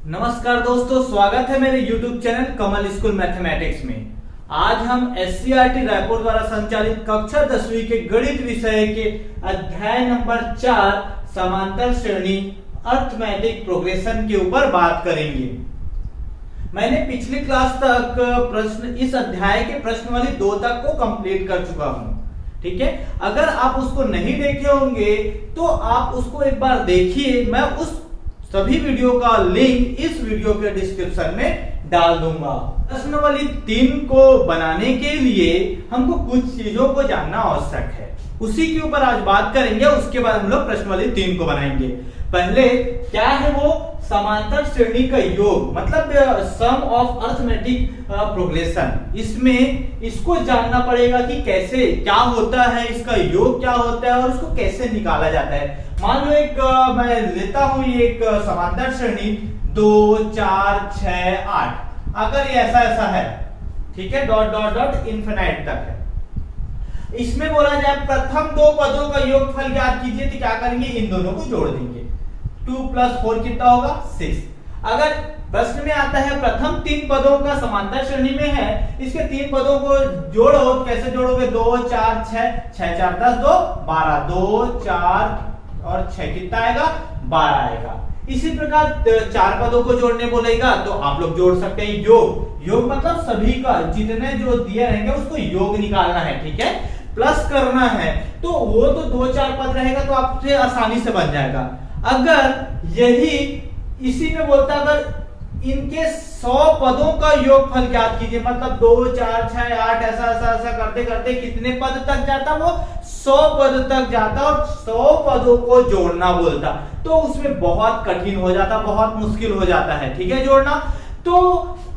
नमस्कार दोस्तों, स्वागत है मेरे YouTube चैनल कमल स्कूल मैथमेटिक्स में। आज हम SCERT रायपुर द्वारा संचालित कक्षा 10वीं के गणित विषय के अध्याय नंबर 4 समांतर श्रेणी अर्थमेटिक प्रोग्रेशन के ऊपर बात करेंगे। मैंने पिछली क्लास तक प्रश्न इस अध्याय के प्रश्नावली 2 तक को कंप्लीट कर चुका हूं। ठीक है, अगर आप उसको नहीं देखे होंगे तो आप उसको एक बार देखिए। मैं उस सभी वीडियो का लिंक इस वीडियो के डिस्क्रिप्शन में डाल दूंगा। प्रश्नावली 3 को बनाने के लिए हमको कुछ चीजों को जानना आवश्यक है, उसी के ऊपर आज बात करेंगे। उसके बाद हम लोग प्रश्नावली 3 को बनाएंगे। पहले क्या है वो समांतर श्रेणी का योग, मतलब सम ऑफ अर्थमेटिक प्रोग्रेशन। इसमें इसको जानना पड़ेगा कि कैसे क्या होता है, इसका योग क्या होता है और उसको कैसे निकाला जाता है। मान लो मैं लेता हूं एक समांतर श्रेणी 2 4 6 8, अगर ये ऐसा है, ठीक है, डॉट डॉट डॉट इन्फिनाइट तक है। इसमें बोला जाए प्रथम 2 पदों का योगफल ज्ञात कीजिए, तो क्या करेंगे, इन दोनों को जोड़ देंगे। 2 + 4 कितना होगा, 6। अगर प्रश्न में आता है प्रथम 3 पदों का समांतर श्रेणी में है, इसके 3 पदों को जोड़ो, कैसे जोड़ोगे, 2 4 6 6 4 10 2 12, 2 4 और 6 कितना आएगा, 12 आएगा। इसी प्रकार 4 पदों को जोड़ने बोलेगा तो आप लोग जोड़ सकते हैं। योग मतलब सभी का जितने जो दिए रहेंगे उसको योग निकालना है, ठीक है, प्लस करना है। तो वो तो 2 4 पद रहेगा तो आपसे आसानी से बन जाएगा। अगर यही इसी में बोलता अगर इनके 100 पदों का योगफल ज्ञात कीजिए, मतलब 2 4 6 8 ऐसा करते करते कितने पद तक जाता, वो 100 पद तक जाता और 100 पदों को जोड़ना बोलता, तो उसमें बहुत कठिन हो जाता, बहुत मुश्किल हो जाता है, ठीक है, जोड़ना। तो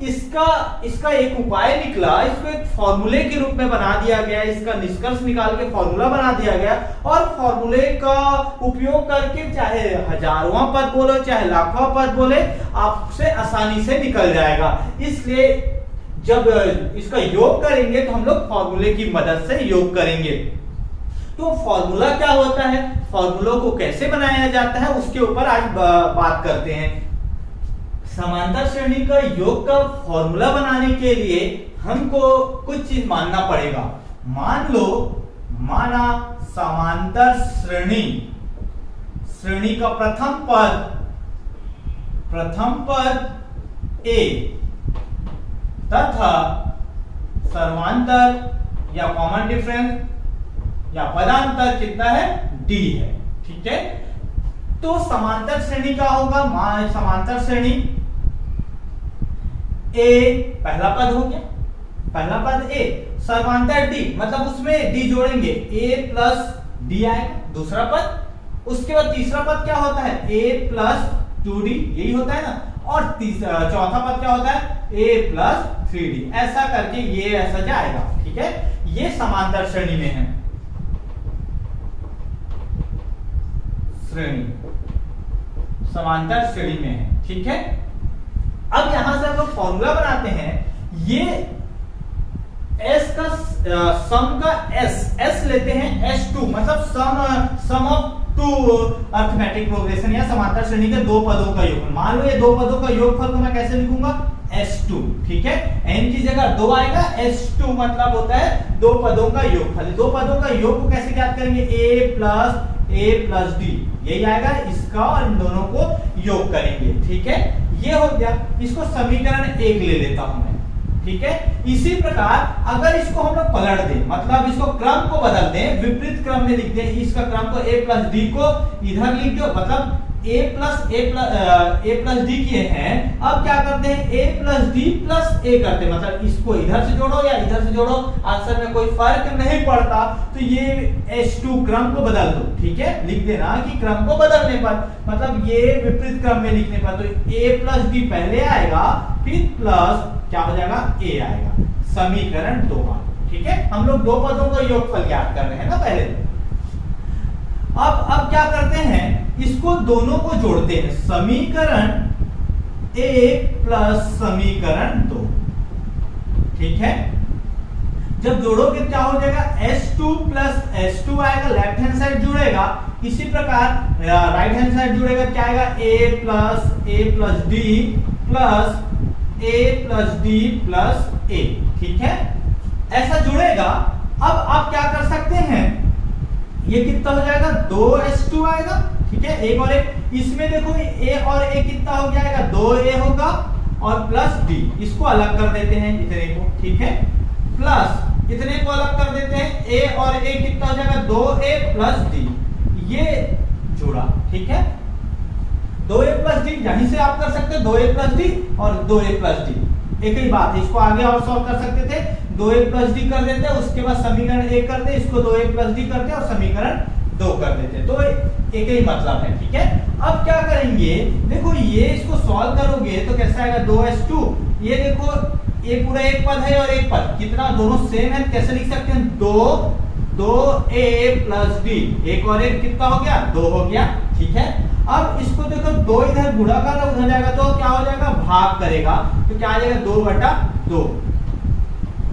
इसका एक उपाय निकला, इसको एक फॉर्मूले के रूप में बना दिया गया, इसका निष्कर्ष निकाल के फॉर्मूला बना दिया गया और फॉर्मूले का उपयोग करके चाहे हजारों पद बोलो चाहे लाखों पद बोले, आपसे आसानी से निकल जाएगा। इसलिए जब इसका योग करेंगे तो हम लोग फॉर्मूले की मदद से योग करेंगे। तो फॉर्मूला क्या होता है, फॉर्मूलों को कैसे बनाया जाता है, उसके ऊपर आज बात करते हैं। समांतर श्रेणी का योग का फॉर्मूला बनाने के लिए हमको कुछ चीज मानना पड़ेगा। माना समांतर श्रेणी का प्रथम पद A तथा सर्वांतर या कॉमन डिफरेंस या पदांतर कितना है, D है, ठीक है। तो समांतर श्रेणी क्या होगा, समांतर श्रेणी A पहला पद हो गया, पहला पद A, सर्वांतर D मतलब उसमें D जोड़ेंगे, A + D आएगा दूसरा पद। उसके बाद तीसरा पद क्या होता है, A + 2D, यही होता है ना। और चौथा पद क्या होता है, A + 3D, ऐसा करके ये ऐसा जाएगा, ठीक है। ये समांतर श्रेणी में है, समांतर श्रेणी में है, ठीक है। अब यहां से हम लोग फॉर्मूला बनाते हैं। ये S का सम का S लेते हैं, S2 मतलब सम ऑफ 2 अर्थमेटिक प्रोग्रेशन या समांतर श्रेणी के 2 पदों का योगफल। मान लो ये 2 पदों का योगफल को मैं कैसे लिखूंगा, S2, ठीक है। n की जगह 2 आएगा, S2 मतलब होता है 2 पदों का योगफल। 2 पदों का योग को कैसे ज्ञात करेंगे, A + D, यही आएगा इसका, और इन दोनों को योग करेंगे, ठीक है। ये हो गया, इसको समीकरण 1 ले लेता हूं मैं, ठीक है। इसी प्रकार अगर इसको हम लोग पलट दें, मतलब इसको क्रम को बदल दें, विपरीत क्रम में लिख दें, इसका क्रम को A + D को इधर लिख दो, मतलब A + D किए हैं। अब क्या करते हैं, A + D + A करते हैं, मतलब इसको इधर से जोड़ो या इधर से जोड़ो, आंसर में कोई फर्क नहीं पड़ता। तो ये H2 क्रम को बदल दो, ठीक है, लिख देना कि क्रम को बदलने पर, मतलब ये विपरीत क्रम में लिखने पर, तो A + D पहले आएगा, फिर प्लस क्या हो जाएगा, A आएगा, समीकरण 2, ठीक है। हम लोग 2 पदों का योगफल ज्ञात कर रहे हैं ना पहले। अब क्या करते हैं, इसको दोनों को जोड़ते हैं, समीकरण 1 + समीकरण 2, ठीक है। जब जोड़ोगे क्या हो जाएगा, S2 + S2 आएगा, लेफ्ट हैंड साइड जुड़ेगा, इसी प्रकार राइट हैंड साइड जुड़ेगा, क्या आएगा, a plus D plus a, ठीक है, ऐसा जुड़ेगा। अब आप क्या कर सकते हैं, ये कितना हो जाएगा, 2s2 आएगा, ठीक है, एक और एक, इसमें देखो a और a कितना हो जाएगा, 2a होगा और प्लस d, इसको अलग कर देते हैं इतने को, ठीक है, प्लस इतने को अलग कर देते हैं, a और a कितना हो जाएगा, 2a प्लस d, ये जुड़ा, ठीक है, 2a प्लस डी, यहीं से आप कर सकते हैं 2a प्लस डी और 2a प्लस डी, एक ही बात है, इसको आगे और सॉल्व कर सकते थे, 2a प्लस डी कर देते, उसके बाद समीकरण 1 करते, इसको 2a प्लस डी करते और समीकरण 2 कर देते, तो एक ही मतलब है, ठीक है। अब क्या करेंगे, देखो ये इसको सॉल्व करोगे तो कैसा आएगा, 2s2, ये देखो ये पूरा एक पद है और एक पद, कितना, दोनों सेम है, कैसे लिख सकते हैं, 2a प्लस डी, एक और एक कितना हो गया, 2 हो गया, ठीक है। अब इसको देखो 2 इधर गुणा कर रहा, उधर जाएगा तो क्या हो जाएगा, भाग करेगा, तो क्या आ जाएगा, 2/2,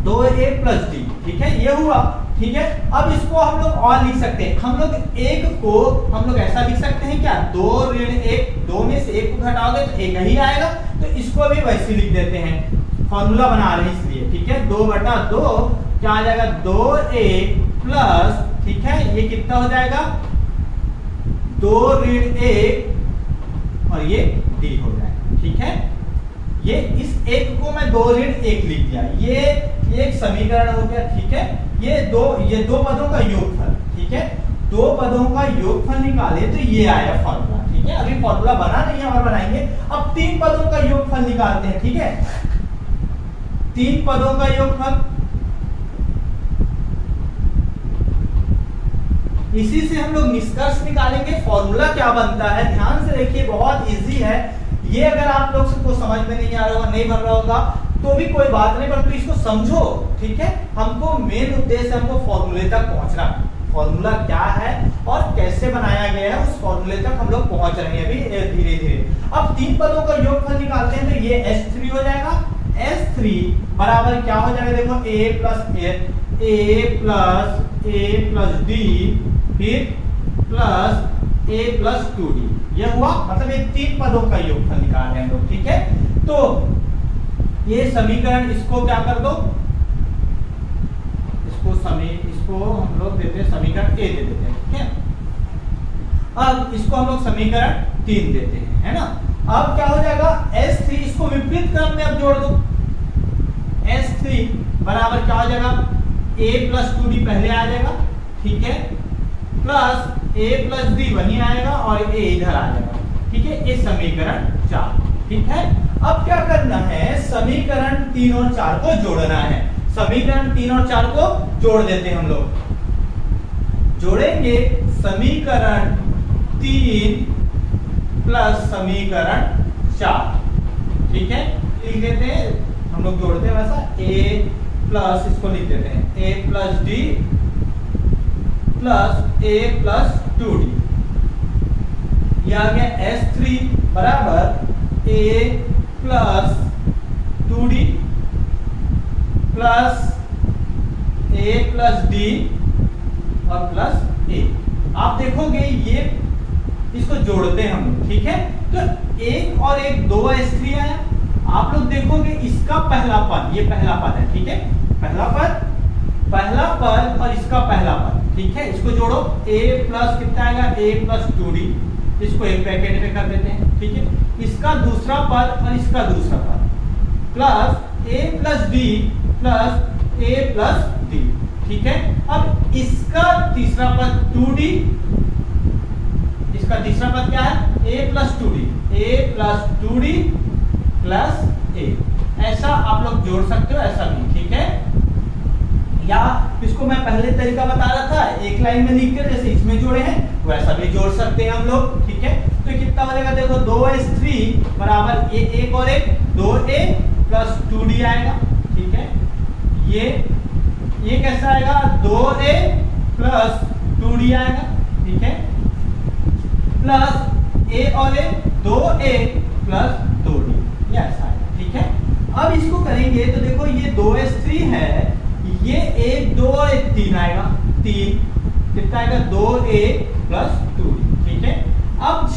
2a प्लस डी, ठीक है, ये हुआ, ठीक है। अब इसको हम लोग और लिख सकते हैं, हम लोग एक को हम लोग ऐसा लिख सकते हैं क्या, 2 ऋण 1, 2 में से 1 को घटाओगे तो 1 ही आएगा, तो इसको भी वैसे लिख देते हैं, फॉर्मूला बना रहे हैं इसलिए, ठीक है, 2/2 क्या आ जाएगा, 2a प्लस, ठीक है, ये कितना हो जाएगा, 2 ऋण 1 और ये d हो जाएगा, ठीक है। ये इस एक को मैं 2 ऋण 1 लिख दिया, ये एक समीकरण हो गया, ठीक है। ये दो पदों का योगफल, ठीक है, 2 पदों का योगफल निकाले तो ये आया फॉर्मूला, ठीक है। अभी फॉर्मूला बना नहीं है और बनाएंगे। अब 3 पदों का योगफल निकालते हैं, ठीक है, 3 पदों का योगफल, इसी से हम लोग निष्कर्ष निकालेंगे, फॉर्मूला क्या बनता है, ध्यान से देखिए, बहुत इजी है ये। अगर आप लोग को समझ में नहीं आ रहा होगा, नहीं बन रहा होगा तो भी कोई बात नहीं, परंतु इसको समझो, ठीक है। हमको मेन उद्देश्य, हमको फॉर्मूले तक पहुंचना, फॉर्मूला क्या है और कैसे बनाया गया है, उस फॉर्मूले तक हम लोग पहुंच रहे हैं अभी धीरे धीरे। अब 3 पदों का योगफल निकालते हैं तो ये s3 हो जाएगा, s3 बराबर क्या हो जाएगा, देखो a प्लस d फिर प्लस a प्लस 2d, ये हुआ, मतलब ये 3 पदों का योगफल निकाल रहे हैं हम लोग, ठीक है। तो ये समीकरण, इसको क्या कर दो, इसको हम लोग देते हैं समीकरण a दे देते हैं, ठीक है। अब इसको हम लोग समीकरण 3 देते हैं, है ना। अब क्या हो जाएगा, s3, इसको विपरीत क्रम में अब जोड़ दो, s3 बराबर क्या हो जाएगा, a प्लस 2d पहले आ जाएगा, ठीक है, प्लस a प्लस d वहीं आएगा और a इधर आ जाएगा, ठीक है, ये समीकरण 4, ठीक है। अब क्या करना है, समीकरण 3 और 4 को जोड़ना है, समीकरण 3 और 4 को जोड़ देते हैं हम लोग, जोड़ेंगे समीकरण 3 प्लस समीकरण 4, ठीक है, लिख देते हैं हम लोग, जोड़ते हैं वैसा, a प्लस, इसको लिख देते हैं a plus d plus a plus 2d, ये आ गया s3 बराबर a plus 2d plus a plus d और प्लस a। आप देखोगे ये इसको जोड़ते हैं हम, ठीक है, तो एक और एक 2s3 आया, आप लोग देखोगे इसका पहला पद, ये पहला पद है, ठीक है, पहला पद और इसका पहला पद, ठीक है, इसको जोड़ो, a प्लस कितना आएगा, a प्लस 2d, इसको एक ब्रैकेट में कर देते हैं, ठीक है, इसका दूसरा पद और इसका दूसरा पद plus a plus d plus a plus d, ठीक है। अब इसका तीसरा पद 2d, इसका तीसरा पद क्या है, a plus 2d plus a, ऐसा आप लोग जोड़ सकते हो, ऐसा भी, ठीक है। या इसको मैं पहले तरीका बता रहा था, एक लाइन में लिख कर जैसे इसमें जोड़े हैं वैसा भी जोड़ सकते हैं हम लोग, ठीक है। तो कितना हो जाएगा, देखो 2s3 बराबर एक और एक 2a प्लस 2d आएगा, ठीक है, ये कैसा आएगा, 2a प्लस 2d आएगा, ठीक है, प्लस a और a 2a प्लस 2d, ये ऐसा आएगा, ठीक है। अब इसको करेंगे तो देखो ये 2s3 है, ये 1 2 और 3 आएगा, 3 कितना आएगा, 2a प्लस 2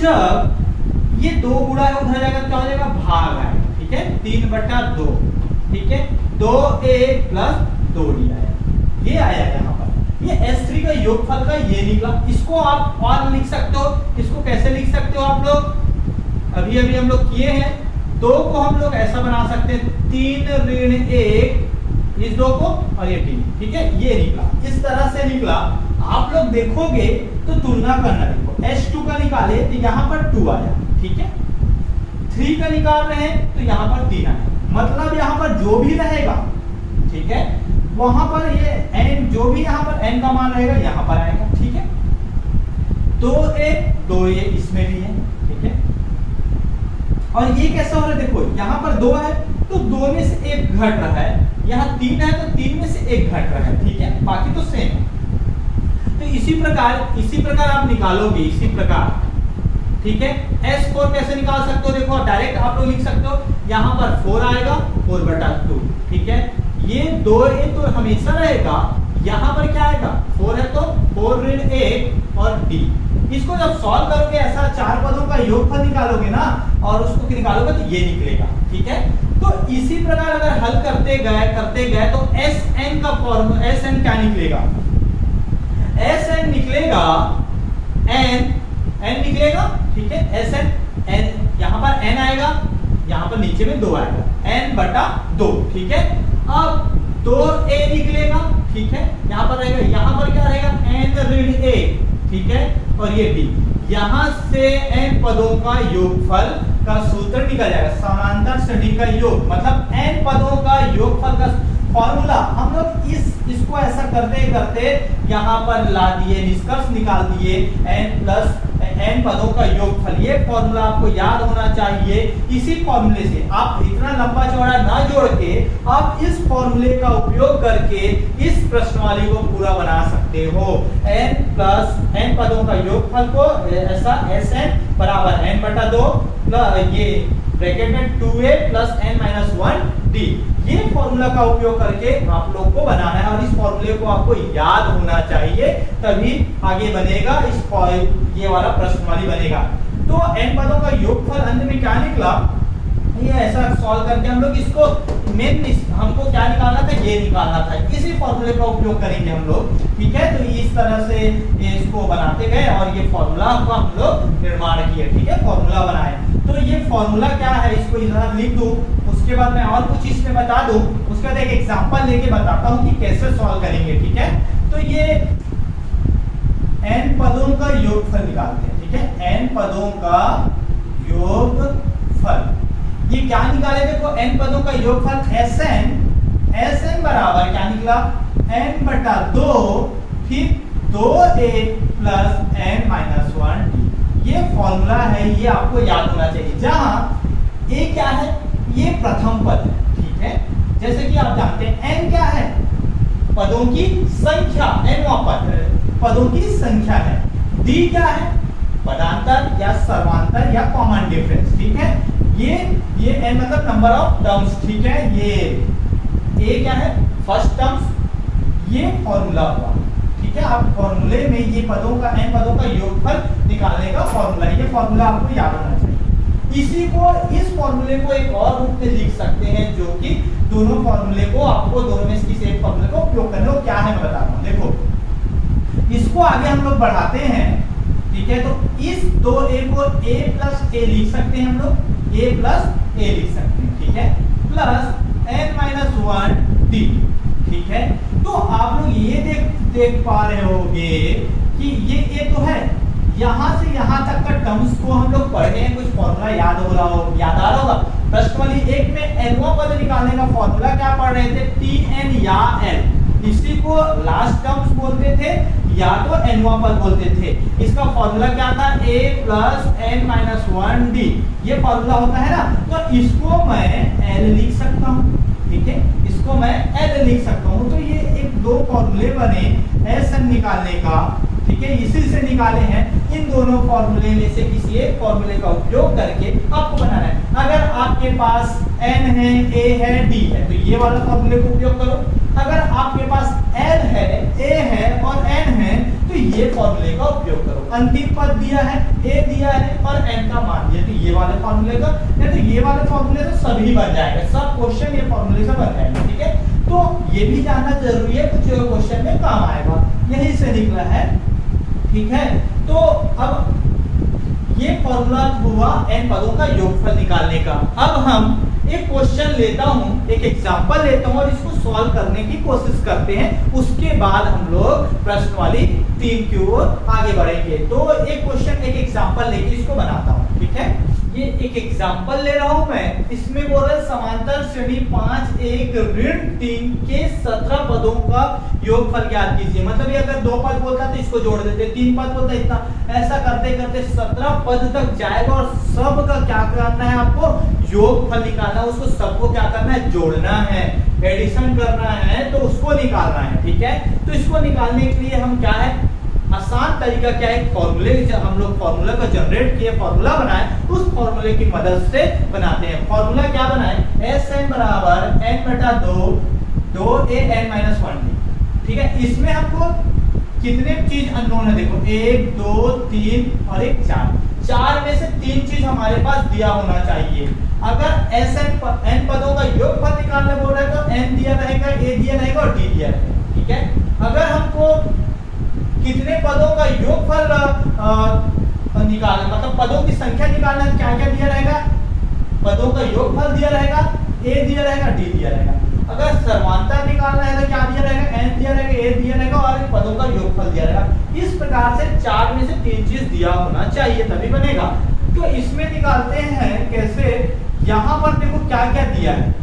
जब ये 2 गुणा है उधर जाएगा क्या हो जाएगा, भाग आएगा, ठीक है, 3/2, ठीक है, 2a प्लस 2d आया, ये आया यहाँ पर। ये S3 का योगफल का ये निकला। इसको आप और लिख सकते हो, इसको कैसे लिख सकते हो आप लोग, अभी अभी हम लोग किए हैं। 2 को हम लोग ऐसा बना सकते हैं, 3 ऋण 1 इस 2 को और ये 3, ठीक है, ये निकला, इस तरह से निकला। आप लोग देखोगे तो तुलना करना, देखो S2 का निकाले तो यहाँ पर 2 आया, ठीक है, 3 का निकाल रहे हैं तो यहाँ पर 3 आया, मतलब यहाँ पर जो भी रहेगा, ठीक है, वहां पर ये n जो भी यहाँ पर n का मान रहेगा यहाँ पर आएगा, ठीक है। 2a इसमें भी है, ठीक है, और ये कैसा हो रहा है, देखो यहाँ पर 2 है तो 2 में से 1 घट रहा है, यहाँ 3 है तो 3 में से 1 घट रहा है, ठीक है, बाकी तो सेम है। तो इसी प्रकार आप निकालोगे, इसी प्रकार, ठीक है। S4 कैसे निकाल सकते हो, देखो डायरेक्ट आप लोग लिख सकते हो, यहाँ पर 4 आएगा 4/2, ठीक है, ये 2a तो हमेशा रहेगा, यहाँ पर क्या आएगा, 4 है तो 4 ऋण 1 और d। इसको जब सॉल्व करोगे, ऐसा 4 पदों का योगफल निकालोगे ना, और उसको निकालोगे तो ये निकलेगा, ठीक है। तो इसी प्रकार अगर हल करते गए तो Sn का फॉर्मूला, Sn क्या निकलेगा, Sn निकलेगा n निकलेगा, ठीक है, Sn n, यहाँ पर n आएगा, यहाँ पर नीचे में 2 आएगा, n/2, ठीक है। अब 2a निकलेगा, ठीक है, यहाँ पर रहेगा, यहाँ पर क्या रहेगा, n ऋण 1, ठीक है, और ये b, यहाँ से n पदों का योगफल का सूत्र निकल जाएगा, समांतर श्रेणी का योग, मतलब n पदों का योगफल का फॉर्मूला। हम लोग इसको ऐसा करते करते यहाँ पर ला दिए, निष्कर्ष निकाल दिए, n पदों का योगफल। ये फॉर्मूला आपको याद होना चाहिए। इसी फॉर्मूले से आप इतना लंबा चौड़ा ना जोड़ के आप इस फॉर्मूले का उपयोग करके इस प्रश्नावली को पूरा बना सकते हो। n पदों का योगफल को ऐसा Sn बराबर n/2 प्लस ये ब्रैकेट में 2a प्लस n-1d, ये फॉर्मूला का उपयोग करके आप लोग को बनाना है, और इस फॉर्मूले को आपको याद होना चाहिए, तभी आगे बनेगा, ये वाला प्रश्नावली बनेगा। तो n पदों का योगफल अंत में क्या निकला, ये ऐसा सॉल्व करके हम लोग इसको मेन हमको क्या निकालना था, ये निकालना था, इसी फॉर्मूले का उपयोग करेंगे हम लोग, ठीक है। तो इस तरह से इसको बनाते गए और ये फॉर्मूला को हम लोग निर्माण किए, ठीक है, फॉर्मूला बनाए। तो ये फॉर्मूला क्या है, इसको इधर लिख दूं, उसके बाद मैं और कुछ इसमें बता दूं, उसके बाद एक एग्जांपल लेके बताता हूं कि कैसे सॉल्व करेंगे, ठीक है। तो ये n पदों का योगफल निकालते हैं, ठीक है, n पदों का योगफल, ये क्या निकाले, देखो n पदों का योगफल Sn बराबर क्या निकला, n/2 फिर 2a प्लस n-1d, ये फॉर्मूला है, ये आपको याद होना चाहिए। जहां a क्या है, ये प्रथम पद है, ठीक है, जैसे कि आप जानते हैं n क्या है, पदों की संख्या, nवां पद पदों की संख्या है, d क्या है, पदांतर या सर्वांतर या कॉमन डिफरेंस, ठीक है, ये n मतलब नंबर ऑफ टर्म्स, ठीक है, ये a क्या है, फर्स्ट टर्म्स, ये फॉर्मूला हुआ, ठीक है। आप फॉर्मूले में ये पदों का n पदों का योगफल निकालने का फॉर्मूला है, ये फॉर्मूला आपको याद होना चाहिए। इसी को, इस फॉर्मूले को एक और रूप में लिख सकते हैं, जो कि दोनों फॉर्मूले को आपको दोनों में से किसी एक फॉर्मूले का उपयोग करना हो, क्या है मैं बताता हूँ। देखो इसको आगे हम लोग बढ़ाते हैं, ठीक है, तो इस 2a को a प्लस a लिख सकते हैं हम लोग, a प्लस a लिख सकते हैं, ठीक है, प्लस n-1d, ठीक है। तो आप लोग ये देख पा रहे होंगे कि ये a तो है, यहां से यहां तक का टर्म्स को हम लोग पढ़े हैं, कुछ फॉर्मूला याद आ रहा होगा। प्रश्नावली 1 में nवां पद निकालने का फॉर्मूला क्या पढ़ रहे थे, tn या n, इसी को लास्ट टर्म्स बोलते थे या तो nवां पद बोलते थे। इसका फॉर्मूला क्या था, a प्लस n-1d, ये फॉर्मूला होता है ना, तो इसको मैं l लिख सकता हूँ, ठीक है, इसको मैं l लिख सकता हूँ। तो ये एक दो फॉर्मूले बने Sn निकालने का, ठीक है, इसी से निकाले हैं। इन दोनों फॉर्मूले में से किसी एक फॉर्मूले का उपयोग करके आपको बनाना है। अगर आपके पास n है, a है, d है, तो ये वाला फॉर्मूले का उपयोग करो। अगर आपके पास l है, a है और n है, तो ये फॉर्मूले का उपयोग करो। अंतिम पद दिया है, ए दिया है और n का मान दिया, तो ये वाले फॉर्मूले का या तो ये वाले फॉर्मूले से सभी बन जाएगा, सब क्वेश्चन ये फॉर्मूले से बन जाएंगे। ठीक है, तो ये भी जानना जरूरी है, कुछ क्वेश्चन में काम आएगा, यही से निकला है। ठीक है, तो अब ये फॉर्मूला हुआ n पदों का योगफल निकालने का। अब हम एक क्वेश्चन लेता हूं, एक एग्जांपल लेता हूं और इसको सॉल्व करने की कोशिश करते हैं, उसके बाद हम लोग प्रश्न वाली 3 की ओर आगे बढ़ेंगे। तो एक क्वेश्चन, एक एग्जांपल लेके इसको बनाता हूं। ठीक है, ये एक एग्जांपल ले रहा हूं मैं, इसमें बोल रहा है समांतर श्रेणी 5 1 ऋण 3 के 17 पदों का योगफल ज्ञात कीजिए। मतलब ये अगर 2 पद बोलता तो इसको जोड़ देते, 3 पद बोलता इतना, ऐसा करते करते 17 पद तक जाएगा और सब का क्या करना है, आपको योगफल निकालना है, उसको सबको क्या करना है, जोड़ना है, एडिशन करना है, तो उसको निकालना है। ठीक है, तो इसको निकालने के लिए हम क्या है, आसान तरीका क्या है, फॉर्मूले, हम लोग फॉर्मूला का जनरेट किए, फॉर्मूला बनाए, उस फॉर्मूले की मदद से बनाते हैं। फॉर्मूला क्या बनाए, Sn बराबर n बटा 2 2an-1d। ठीक है, इसमें हमको कितने चीज अननोन है, देखो 1 2 3 और 1 4 में से 3 चीज हमारे पास दिया होना चाहिए। अगर n पदों का योगफल निकालने बोल रहे हैं तो n दिया रहेगा, a दिया रहेगा और d दिया रहेगा। ठीक है, अगर हमको कितने पदों का योगफल निकालना, मतलब पदों की संख्या निकालना, क्या क्या दिया रहेगा, पदों का योगफल दिया रहेगा, a दिया रहेगा, d दिया रहेगा। अगर सर्वांतर निकालना है तो क्या दिया रहेगा, n दिया रहेगा, a दिया रहेगा और पदों का योगफल दिया रहेगा। इस प्रकार से 4 में से 3 चीज दिया होना चाहिए तभी बनेगा। तो इसमें निकालते हैं कैसे, यहाँ पर देखो क्या क्या दिया है,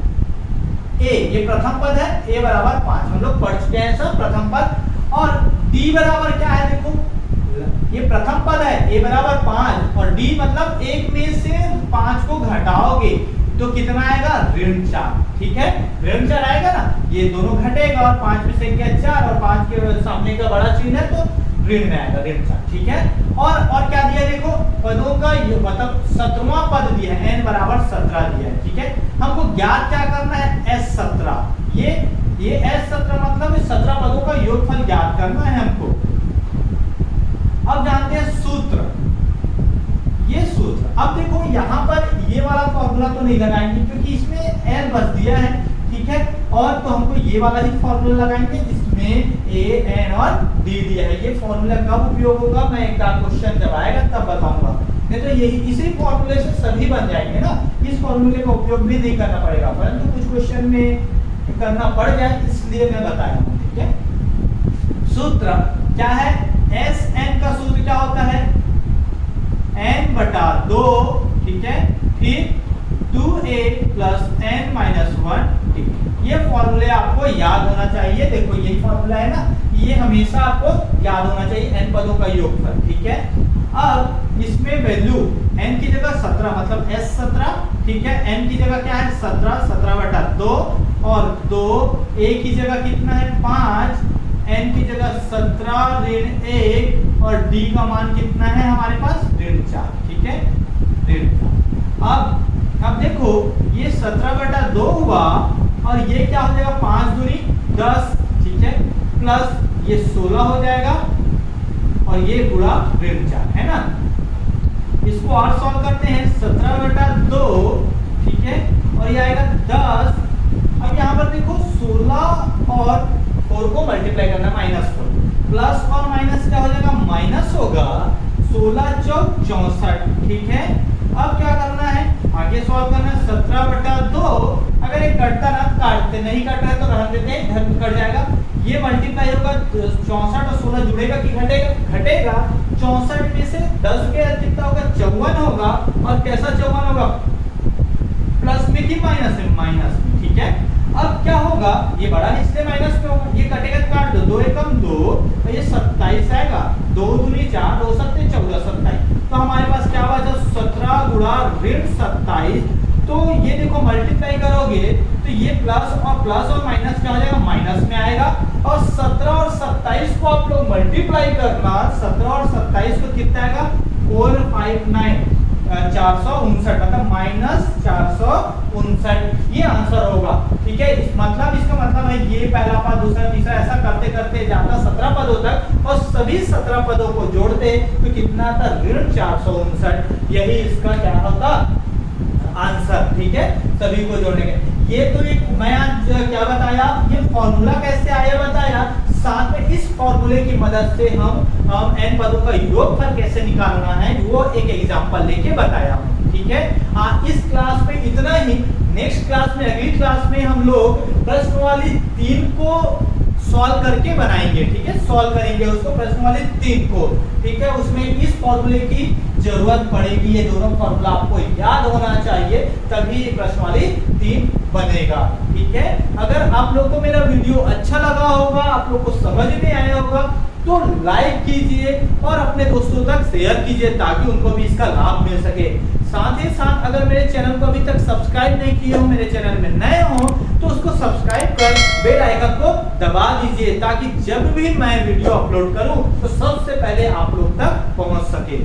a ये प्रथम पद है, a बराबर 5, हम लोग पढ़ चुके हैं सब प्रथम पद, और d बराबर क्या है, देखो ये प्रथम पद है, a बराबर 5 और d मतलब 1 में से 5 को घटाओगे तो कितना आएगा, ऋण 4। ठीक है, ऋण 4 आएगा ना, ये दोनों घटेगा और 5 में से क्या 4 और 5 के सामने का बड़ा चिन्ह है तो ऋण में आएगा, ऋण 4। ठीक है, और क्या दिया, देखो पदों का मतलब 17वां पद दिया है, n बराबर 17 दिया है। ठीक है, हमको ज्ञात क्या करना है, S17, ये S17 मतलब 17 पदों का योगफल ज्ञात करना है हमको। अब जानते हैं सूत्र, ये सूत्र। अब देखो यहाँ पर ये वाला फॉर्मूला तो नहीं लगाएंगे क्योंकि इसमें n बस दिया है। ठीक है, और तो हमको ये वाला ही फॉर्मूला लगाएंगे जिसमें a n और d दिया है। ये फॉर्मूला कब उपयोग होगा, मैं एक क्वेश्चन जब आएगा तब बताऊंगा, नहीं तो यही इसी फॉर्मूले से सभी बन जाएंगे ना, इस फॉर्मूले का उपयोग भी नहीं करना पड़ेगा, परंतु कुछ क्वेश्चन में करना पड़ जाए इसलिए मैं बताया हूं। ठीक है, सूत्र क्या है, Sn का सूत्र क्या होता है, n बटा 2। ठीक है, फिर 2a प्लस n-1d। ये फॉर्मूले आपको याद होना चाहिए, देखो यही फॉर्मूला है ना, ये हमेशा आपको याद होना चाहिए, n पदों का योगफल। ठीक है, अब इसमें वैल्यू n की जगह 17 मतलब S17। ठीक है, n की जगह क्या है 17 बटा 2 और 2, a की जगह कितना है 5, n की जगह 17 ऋण 1 और d का मान कितना है हमारे पास ऋण 4। ठीक है, ऋण 4। अब देखो ये 17 बटा 2 हुआ और ये क्या हो जाएगा 5 दूनी 10। ठीक है, प्लस ये 16 हो जाएगा और ये गुणा ऋण 4 है ना। इसको और सॉल्व करते हैं, 17 बटा 2। ठीक है, और ये आएगा 10। अब यहाँ पर देखो 16 और 4 को मल्टीप्लाई करना, -4 प्लस और माइनस क्या हो जाएगा, माइनस होगा, 16 चौक 64। ठीक है, अब क्या करना है, आगे सॉल्व करना है, 17 बटा 2। अगर ये कटता ना काटते, नहीं कट रहा है तो रहने देते हैं, इधर कट जाएगा, ये मल्टीप्लाई होगा, 64 और 16 जुड़ेगा कि घटेगा, घटेगा। 64 में से 10 गया कितना होगा, 54 होगा। और कैसा 54 होगा, प्लस में कि माइनस में, माइनस में। ठीक है, अब क्या होगा, ये बड़ा है इसलिए माइनस में होगा, ये कटेगा काट दो, 2 एकम 2 तो ये 27 आएगा, 2 दूनी 4, 2 सत्ते 14, 27। तो हमारे पास क्या हुआ, जब 17 गुणा ऋण 27, तो ये देखो मल्टीप्लाई करोगे तो ये प्लस और माइनस क्या हो जाएगा, माइनस में आएगा। और 17 और 27 को आप लोग मल्टीप्लाई करना, 17 और 27 को कितना आएगा, 459 459 मतलब -459, ये आंसर होगा। ठीक है, इस मतलब इसका मतलब है ये पहला पद, दूसरा, तीसरा, ऐसा करते करते जाता 17 पदों तक और सभी 17 पदों को जोड़ते तो कितना था, ऋण 459। यही इसका क्या होता, आंसर। ठीक है, सभी को जोड़ेंगे। ये तो एक मैं आज क्या बताया, ये फॉर्मूला कैसे आया बताया, साथ में इस फॉर्मूले की मदद से हम n पदों का योगफल कैसे निकालना है वो एक एग्जांपल लेके बताया हूं। ठीक है, इस क्लास में इतना ही। नेक्स्ट क्लास में, अगली क्लास में हम लोग प्रश्नवाली 3 को सॉल्व करके बनाएंगे। ठीक है, सॉल्व करेंगे उसको, प्रश्नवाली 3 को। ठीक है, उसमें इस फॉर्मूले की जरूरत पड़ेगी। ये दोनों फॉर्मूला आपको याद होना चाहिए, तभी प्रश्नवाली 3 बनेगा। ठीक है, अगर आप लोग को मेरा वीडियो अच्छा लगा होगा, आप लोग को समझ में आया होगा, तो लाइक कीजिए और अपने दोस्तों तक शेयर कीजिए ताकि उनको भी इसका लाभ मिल सके। साथ ही साथ अगर मेरे चैनल को अभी तक सब्सक्राइब नहीं किए हो, मेरे चैनल में नए हो, तो उसको सब्सक्राइब कर बेल आइकन को दबा दीजिए ताकि जब भी मैं वीडियो अपलोड करूं तो सबसे पहले आप लोग तक पहुंच सके।